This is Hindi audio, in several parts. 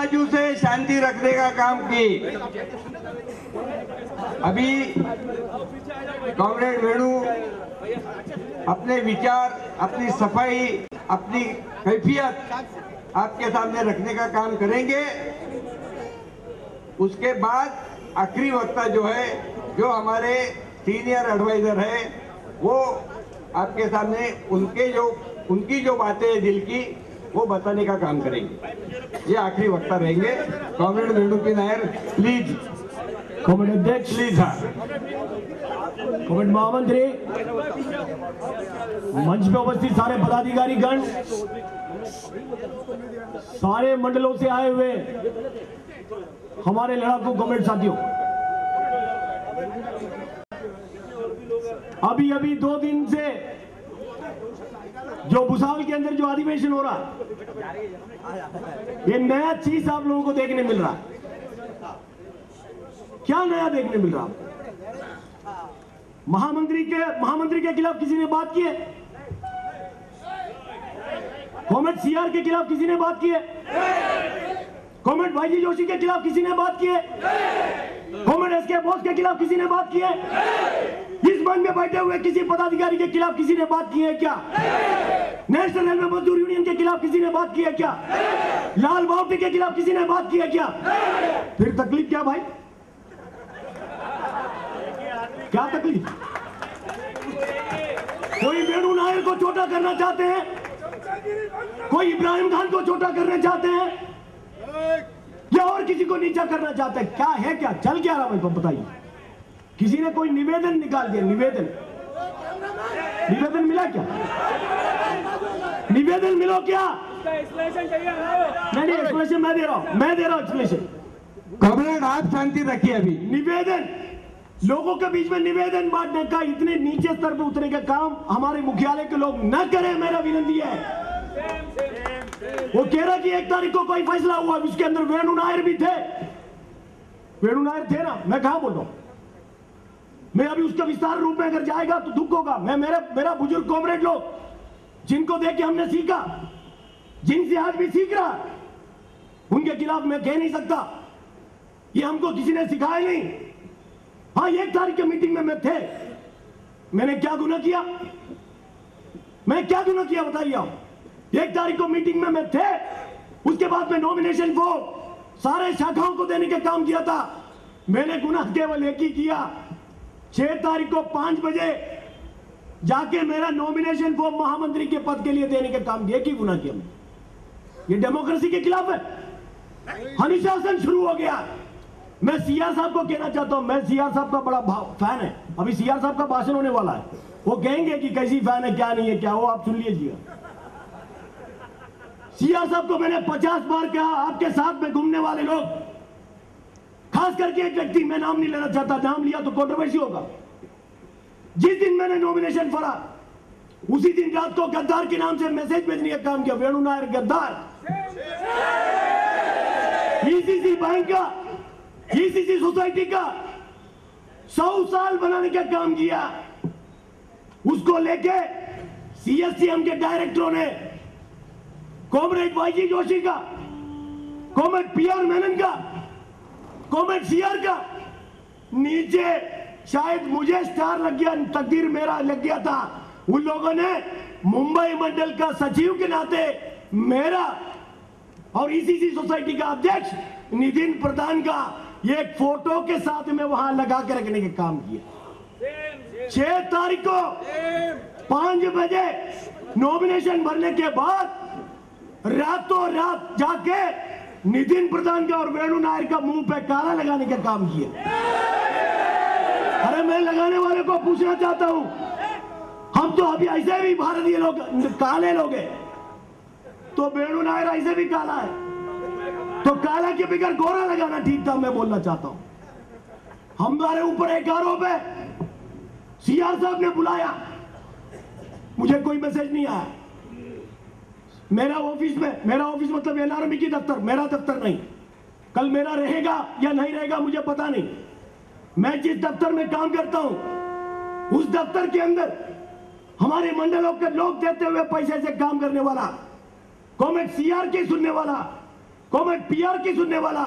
बाजू से शांति रखने का काम की। अभी कॉमरेड वेणु अपने विचार, अपनी सफाई, अपनी कैफियत आपके सामने रखने का काम करेंगे। उसके बाद आखिरी वक्ता जो है, जो हमारे सीनियर एडवाइजर है, वो आपके सामने उनकी जो बातें हैं दिल की, वो बताने का काम करेंगे। ये आखिरी वक्ता रहेंगे। Comrade Venu P Nair please. Comrade अध्यक्ष प्लीज। हाँ, कॉमरेड महामंत्री, मंच पे उपस्थित सारे पदाधिकारी गण, सारे मंडलों से आए हुए हमारे लड़ाकू कॉमरेड साथियों, अभी 2 दिन से जो भुसावल के अंदर जो अधिवेशन हो रहा, ये नया चीज आप लोगों को देखने मिल रहा। क्या नया देखने मिल रहा? महामंत्री के खिलाफ किसी ने बात की है? कॉमरेड सीआर के खिलाफ किसी ने बात की है? कॉमरेड भाईजी जोशी के खिलाफ किसी ने बात की है? कॉमरेड एसके बोस के खिलाफ किसी ने बात की है? इस मंच में बैठे हुए किसी पदाधिकारी के खिलाफ किसी ने बात की है क्या? नेशनल रेलवे मजदूर यूनियन के खिलाफ किसी ने बात की है क्या? लाल बावटी के खिलाफ किसी ने बात की है क्या? फिर तकलीफ क्या भाई? क्या तकलीफ? कोई वेणु नायर को छोटा करना चाहते हैं, कोई इब्राहिम खान को छोटा करना चाहते हैं, या और किसी को नीचा करना चाहते हैं? क्या है, क्या चल क्या रहा भाई बताइए। किसी ने कोई निवेदन निकाल दिया, निवेदन मिला क्या? निवेदन मिलो क्या? नहीं, एक्सप्लेनेशन मैं दे रहा हूं एक्सप्लेनेशन। कॉमरेड आप शांति रखिए। अभी निवेदन, लोगों के बीच में निवेदन बांटने का, इतने नीचे स्तर पर उतरने का काम हमारे मुख्यालय के लोग न करें, मेरा विनती है। वो कह रहा कि 1 तारीख को कोई फैसला हुआ, उसके अंदर वेणु नायर भी थे। वेणु नायर थे ना, मैं कहां बोल रहा हूं? मैं अभी उसका विस्तार रूप में अगर जाएगा तो दुख होगा। मैं मेरा बुजुर्ग कॉमरेड लोग, जिनको देख के हमने सीखा, जिनसे आज भी सीख रहा, उनके खिलाफ मैं कह नहीं सकता। ये हमको किसी ने सिखाया नहीं। हाँ, 1 तारीख की मीटिंग में मैं थे। मैंने क्या गुनाह किया? मैं क्या गुनाह किया बताइए आप? 1 तारीख को मीटिंग में मैं थे। उसके बाद में नॉमिनेशन फॉर्म सारे शाखाओं को देने का काम किया था। मैंने गुनाह केवल एक ही किया, 6 तारीख को 5 बजे जाके मेरा नॉमिनेशन फॉर्म महामंत्री के पद के लिए देने का काम किया। एक ही गुनाह किया। ये डेमोक्रेसी के खिलाफ है। अनुशासन शुरू हो गया। मैं सीआर साहब को कहना चाहता हूं, मैं सीआर साहब का बड़ा फैन है। अभी सीआर साहब का भाषण होने वाला है, वो कहेंगे कि कैसी फैन है, क्या नहीं है, क्या हो, आप सुन लीजिएगा। सीआर साहब को मैंने 50 बार कहा, आपके साथ में घूमने वाले लोग, खास करके एक व्यक्ति, मैं नाम नहीं लेना चाहता, नाम लिया तो कंट्रोवर्सी होगा। जिस दिन मैंने नॉमिनेशन भरा, उसी दिन रात को गद्दार के नाम से मैसेज भेजने का काम किया। वेणु नायर गद्दार, ईसीसी बैंक का, ईसीसी सोसाइटी का 100 साल बनाने का काम किया। उसको लेके सीएससीएम के डायरेक्टरों ने कॉमरेड वाईजी जोशी का, कॉमरेड पीआर मेनन का, कॉमरेड सीआर का, नीचे शायद मुझे स्टार लग गया, तकदीर मेरा लग गया था। उन लोगों ने मुंबई मंडल का सचिव के नाते मेरा और ईसीसी सोसाइटी का अध्यक्ष नितिन प्रधान का एक फोटो के साथ में वहां लगा के रखने का काम किया। 6 तारीख को 5 बजे नॉमिनेशन भरने के बाद रातों रात जाके नितिन प्रधान का और वेणु नायर का मुंह पे काला लगाने का काम किया। अरे मैं लगाने वाले को पूछना चाहता हूं, हम तो अभी ऐसे भी भारतीय लोग काले लोग हैं, तो वेणु नायर ऐसे भी काला है, तो काला के बगैर गोरा लगाना ठीक था। मैं बोलना चाहता हूं, हमारे ऊपर एक आरोप है। सीआर साहब ने बुलाया, मुझे कोई मैसेज नहीं आया। मेरा ऑफिस मतलब एनआरएम की दफ्तर, मेरा दफ्तर नहीं। कल मेरा रहेगा या नहीं रहेगा मुझे पता नहीं। मैं जिस दफ्तर में काम करता हूं, उस दफ्तर के अंदर हमारे मंडलों के लोग देते हुए पैसे से काम करने वाला, कॉमरेड सीआर के सुनने वाला, कॉमेड पीआर की सुनने वाला,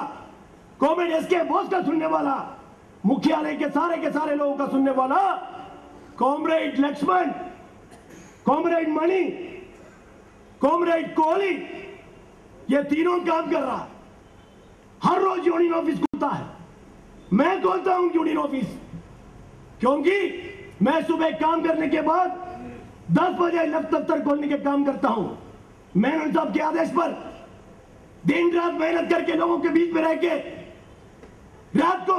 कॉमेड एसके बोस का सुनने वाला, मुख्यालय के सारे लोगों का सुनने वाला, कॉमरेड लक्ष्मण, कॉमरेड मणि, कॉमरेड कोहली, ये तीनों काम कर रहा। हर रोज यूनियन ऑफिस खुलता है, मैं खोलता हूं यूनियन ऑफिस, क्योंकि मैं सुबह काम करने के बाद 10 बजे दफ्तर खोलने के काम करता हूं। मेनन साहब के आदेश पर दिन रात मेहनत करके लोगों के बीच में रह के रात को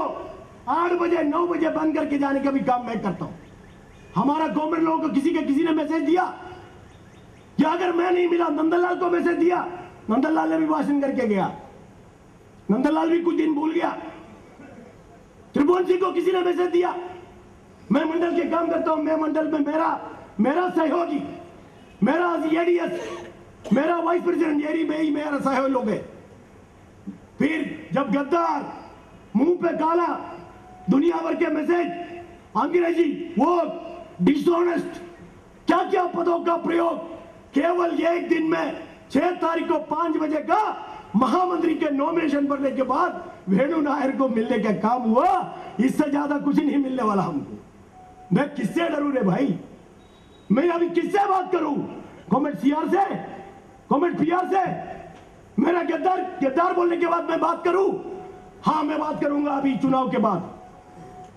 8 बजे 9 बजे बंद करके जाने का भी काम मैं करता हूं। हमारा गवर्नमेंट लोगों को किसी ने मैसेज दिया कि अगर मैं नहीं मिला, नंदलाल को मैसेज दिया, नंदलाल ने भी भाषण करके गया, नंदलाल भी कुछ दिन भूल गया। त्रिभुवन सिंह को किसी ने मैसेज दिया, मैं मंडल के काम करता हूं, मैं मंडल में मेरा सहयोगी, मेरा एडीएस, मेरा वाइस प्रेसिडेंट, यही मेरा सहयोगी लोग है। फिर जब गद्दार, मुंह पे काला, दुनिया भर के मैसेज, अंग्रेजी, वो डिसऑनेस्ट, क्या क्या पदों का प्रयोग, केवल एक दिन में 6 तारीख को 5 बजे का महामंत्री के नॉमिनेशन भरने के बाद वेणु नायर को मिलने का काम हुआ। इससे ज्यादा कुछ नहीं मिलने वाला हमको। मैं किससे डरूं रे भाई? मैं अभी किससे बात करूं? कॉमेड सीआर से, कॉमेड पीआर से? मेरा गद्दार बोलने के बाद मैं बात करूं? हाँ, मैं बात करूंगा अभी चुनाव के बाद।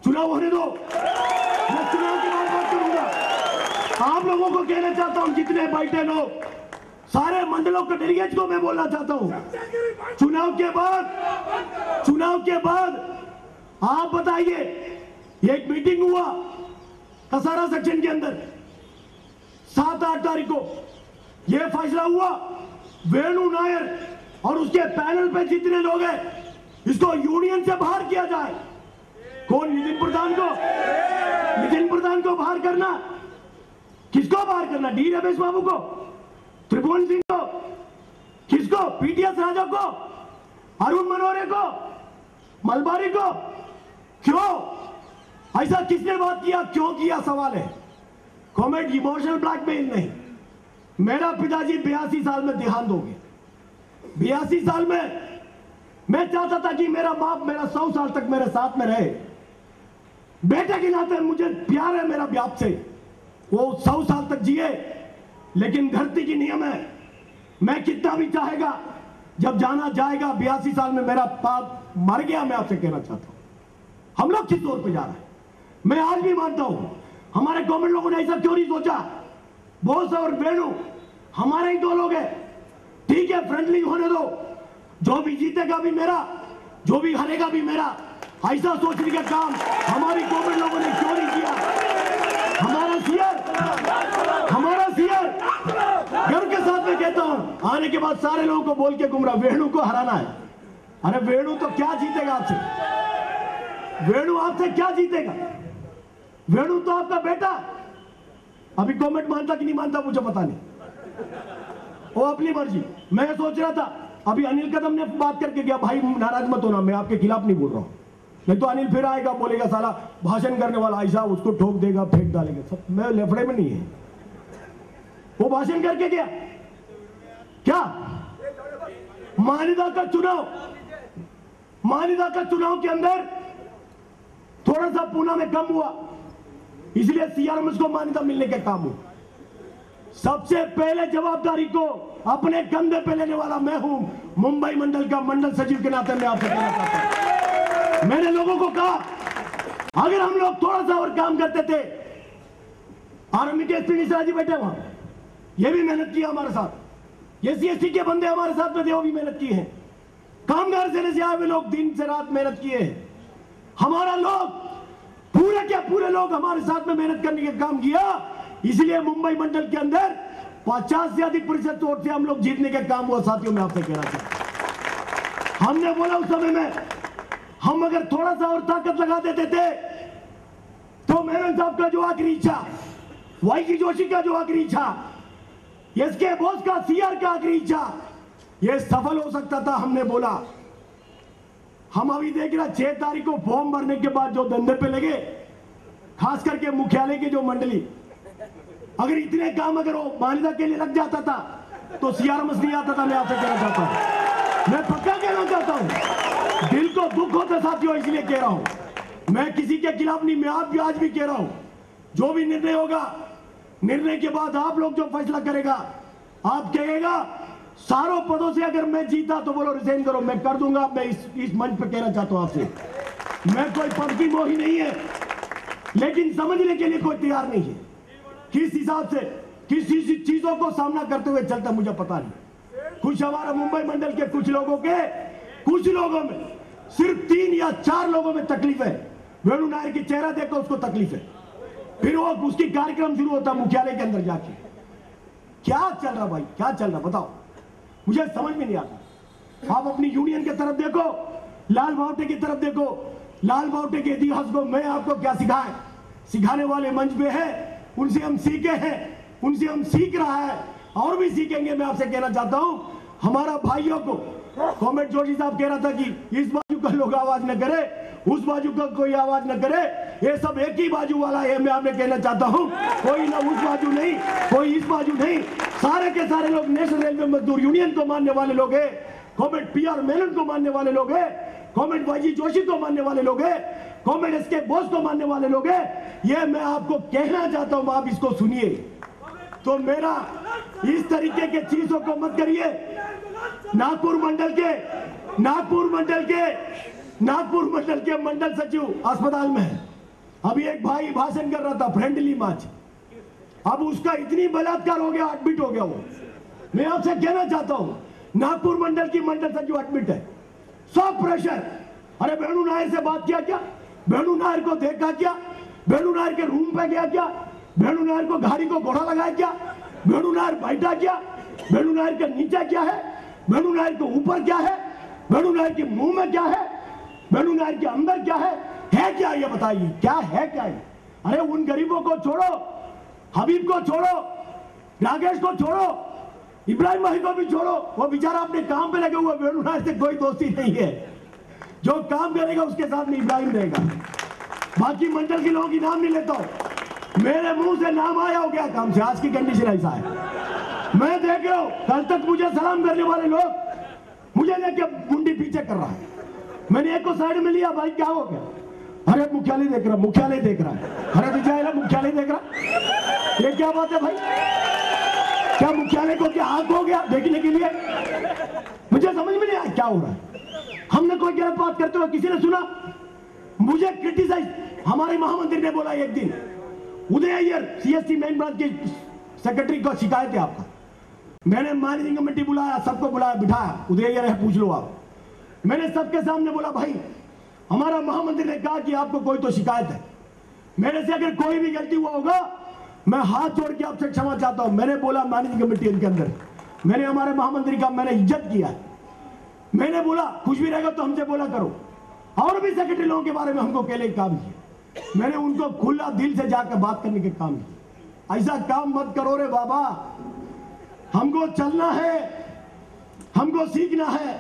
चुनाव होने दो, मैं चुनाव के बाद बात करूंगा। आप लोगों को कहना चाहता हूं, जितने बैठे लोग, सारे मंडलों के डेलीगेट को मैं बोलना चाहता हूं, चुनाव के बाद आप बताइए, एक मीटिंग हुआ कसारा सेक्शन के अंदर 7-8 तारीख को, यह फैसला हुआ वेणु नायर और उसके पैनल पे जितने लोग हैं, इसको यूनियन से बाहर किया जाए। कौन? नितिन प्रधान को बाहर करना। किसको बाहर करना? डी रमेश बाबू को, त्रिभुवन सिंह को, किसको? पीटीएस राजा को, अरुण मनोरे को, मलबारी को? क्यों ऐसा किसने बात किया? क्यों किया? सवाल है। कॉमेड इमोशनल ब्लैकमेल नहीं। मेरा पिताजी 82 साल में देहांत हो गए। 82 साल में मैं चाहता था कि मेरा बाप मेरा 100 साल तक मेरे साथ में रहे। बेटे के नाते मुझे प्यार है मेरा बाप से, वो 100 साल तक जिए, लेकिन धरती की नियम है, मैं कितना भी चाहेगा, जब जाना जाएगा। 82 साल में मेरा बाप मर गया। मैं आपसे कहना चाहता हूं, हम लोग किस तौर पे जा रहे हैं? मैं आज भी मानता हूं, हमारे गवर्नमेंट लोगों ने ऐसा क्यों नहीं सोचा? बोस और वेणु हमारे ही 2 लोग हैं, ठीक है, फ्रेंडली होने दो, जो भी जीतेगा भी मेरा, जो भी हारेगा भी मेरा। ऐसा सोचने का काम हमारी गवर्नमेंट लोगों ने क्यों नहीं किया? हमारा सीआर गर्व के साथ में कहता हूं, आने के बाद सारे लोगों को बोल के गुमराह, वेणु को हराना है। अरे वेणु तो क्या जीतेगा आपसे? वेणु आपसे क्या जीतेगा? वेणु तो आपका बेटा। अभी गवर्नमेंट मानता कि नहीं मानता मुझे पता नहीं, वो अपनी मर्जी। मैं सोच रहा था, अभी अनिल कदम ने बात करके गया, भाई नाराज मत होना, मैं आपके खिलाफ नहीं बोल रहा हूं, नहीं तो अनिल फिर आएगा, बोलेगा साला भाषण करने वाला ऐसा, उसको ठोक देगा, फेंक डालेगा। सब मैं लफड़े में नहीं है। वो भाषण करके गया क्या? मान्यता का चुनाव के अंदर थोड़ा सा पूना में कम हुआ, इसलिए सीआरएमएस को मान्यता मिलने के काम हुआ। सबसे पहले जवाबदारी को अपने कंधे पे लेने वाला मैं हूं, मुंबई मंडल का मंडल सचिव के नाते मैं आपसे कहना चाहता हूं। मैंने लोगों को कहा, अगर हम लोग थोड़ा सा और काम करते थे, आर्मी के एसपी मिश्रा जी बैठे वहां, ये भी मेहनत किया हमारे साथ, एससी/एसटी के बंदे हमारे साथ में थे, वो भी मेहनत किए हैं। कामगार सेना से आए हुए लोग दिन से रात मेहनत किए हैं। हमारा लोग पूरे के पूरे लोग हमारे साथ में मेहनत करने का काम किया, इसलिए मुंबई मंडल के अंदर 50 से अधिक प्रतिशत वोट से हम लोग जीतने का काम हुआ। साथियों, मैं आपसे कहना चाहता हूं, हमने बोला उस समय में, हम अगर थोड़ा सा और ताकत लगा देते थे तो मेनन साहब का जो आखिरी इच्छा, वाईजी जोशी का जो आखिरी इच्छा, एसके बोस का, सीआर का आखिरी इच्छा, यह सफल हो सकता था। हमने बोला, हम अभी देख रहे 6 तारीख को फॉर्म भरने के बाद जो धंधे पे लगे, खास करके मुख्यालय की जो मंडली, अगर इतने काम अगर वो मान्यता के लिए लग जाता था तो सीआरएमएस नहीं आता था। मैं आपसे कहना चाहता हूं, मैं पक्का कहना चाहता हूं, दिल को दुख होता साथियों, इसलिए कह रहा हूं। मैं किसी के खिलाफ नहीं, मैं आज भी कह रहा हूं, जो भी निर्णय होगा, निर्णय के बाद आप लोग जो फैसला करेगा, आप कहेगा सारों पदों से अगर मैं जीता तो बोलो रिजाइन करो, मैं कर दूंगा। मैं इस मंच पे कहना चाहता हूं आपसे, मैं कोई पद की मोही नहीं है, लेकिन समझने के लिए कोई तैयार नहीं है। किस हिसाब से किस चीजों को सामना करते हुए चलता मुझे पता नहीं। कुछ हमारा मुंबई मंडल के कुछ लोगों में सिर्फ 3 या 4 लोगों में तकलीफ है। वेणु नायर की चेहरा देखो उसको तकलीफ है, फिर वो उसकी कार्यक्रम शुरू होता मुख्यालय के अंदर जाके। क्या चल रहा भाई, क्या चल रहा बताओ, मुझे समझ में नहीं आता। आप अपनी यूनियन की तरफ देखो, लाल बावटे की तरफ देखो, लाल बावटे के इतिहास को मैं आपको क्या सिखाने वाले मंच पे है, उनसे हम सीखे हैं, उनसे हम सीख रहा है और भी सीखेंगे। मैं आपसे कहना चाहता हूं, हमारा भाइयों को, कॉमरेड जोशी साहब कह रहा था कि इस बाजू का लोग आवाज न करे, उस बाजू का कोई आवाज न करे, ये सब एक ही बाजू वाला है। मैं आपने कहना चाहता हूं, कोई ना उस बाजू नहीं, कोई इस बाजू नहीं, सारे के सारे लोग नेशनल रेलवे मजदूर यूनियन को मानने वाले लोग हैं, कॉमरेड पीआर मेनन को मानने वाले लोग हैं, कॉमरेड वाईजी जोशी को मानने वाले लोग हैं, कॉमरेड एसके बोस को मानने वाले लोग हैं। ये मैं आपको कहना चाहता हूं, आप इसको सुनिए। तो मेरा इस तरीके के चीजों को मत करिए। नागपुर मंडल के मंडल सचिव अस्पताल में है, अभी एक भाई भाषण कर रहा था, फ्रेंडली मार्च, अब उसका इतनी बलात्कार हो गया, एडमिट हो गया वो। मैं आपसे कहना चाहता हूं, नागपुर मंडल की मंडल सचिव एडमिट है, सब प्रेशर। अरे वेणु नायर से बात किया क्या, वेणु नायर को देखा क्या, वेणु नायर के रूम पे गया क्या, वेणु नायर को गाड़ी को घोड़ा लगाया क्या, वेणु नायर बैठा क्या, वेणु नायर के नीचे क्या है, वेणु नायर के ऊपर क्या है, वेणु नायर के मुंह में क्या है, वेणु नायर के अंदर क्या है क्या, ये बताइए क्या है क्या है। अरे उन गरीबों को छोड़ो, हबीब को छोड़ो, राकेश को छोड़ो, इब्राहिम भाई को भी छोड़ो, वो बेचारा अपने काम पे लगे हुए, वेणु नायर से कोई दोस्ती नहीं है। जो काम करेगा उसके साथ में इब्राहिम रहेगा। बाकी मंडल के लोगों की नाम नहीं लेता हूं, मेरे मुंह से नाम आया हो गया काम से, आज की कंडीशन ऐसा है। मैं देख रहा हूं, कल तक मुझे सलाम करने वाले लोग मुझे देख के मुंडी पीछे कर रहा है। मैंने एक को साइड में लिया, भाई क्या हो गया, अरे मुख्यालय देख रहा, मुख्यालय देख रहा है। अरे विजय मुख्यालय देख रहा, ये क्या बात है भाई, क्या मुख्यालय को क्या आग हो गया देखने के लिए? मुझे समझ में नहीं आया क्या हो रहा है। हमने कोई गलत बात करते हुए किसी ने सुना? मुझे क्रिटिसाइज हमारे महामंत्री ने बोला एक दिन, उदय अय्यर सीएससी मेन ब्रांच के सेक्रेटरी को शिकायत है आपका। मैंने मैनेजिंग कमेटी बुलाया, सबको बुलाया, बिठाया, उदय अय्यर है पूछ लो आप। मैंने सबके सामने बोला, भाई हमारा महामंत्री ने कहा कि आपको कोई तो शिकायत है, मेरे से अगर कोई भी गलती हुआ होगा मैं हाथ जोड़ के आपसे क्षमा चाहता हूं। मैंने बोला मैनेजिंग कमेटी के अंदर, मैंने हमारे महामंत्री का मैंने इज्जत किया है। मैंने बोला कुछ भी रहेगा तो हमसे बोला करो, और भी सेक्रेटरी लोगों के बारे में हमको कहने का काम किया। मैंने उनको खुला दिल से जाकर बात करने के काम किया। ऐसा काम मत करो रे बाबा, हमको चलना है, हमको सीखना है,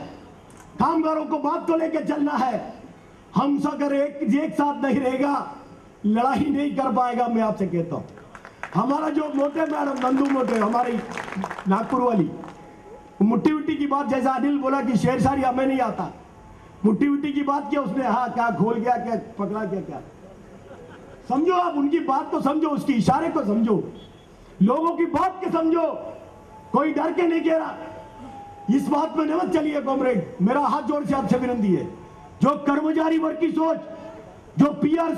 कामगारों को बात को लेकर चलना है। हम अगर एक साथ नहीं रहेगा लड़ाई नहीं कर पाएगा। मैं आपसे कहता हूं, हमारा जो मोटे मैडम नंदू मोटे हमारी नागपुर वाली, मुट्ठी उट्टी की बात, जैसा अनिल बोला कि शेर शायरी हमें नहीं आता, मुट्ठी उट्टी की बात किया उसने, हाँ क्या खोल गया, क्या पकड़ा गया, क्या समझो आप उनकी बात को समझो, उसकी इशारे को समझो, लोगों की बात के समझो, कोई डर के नहीं कह रहा। इस बात में मत चलिए कॉमरेड, मेरा हाथ जोड़ से आपसे विनती है, जो कर्मचारी वर्ग की सोच, जो पीआर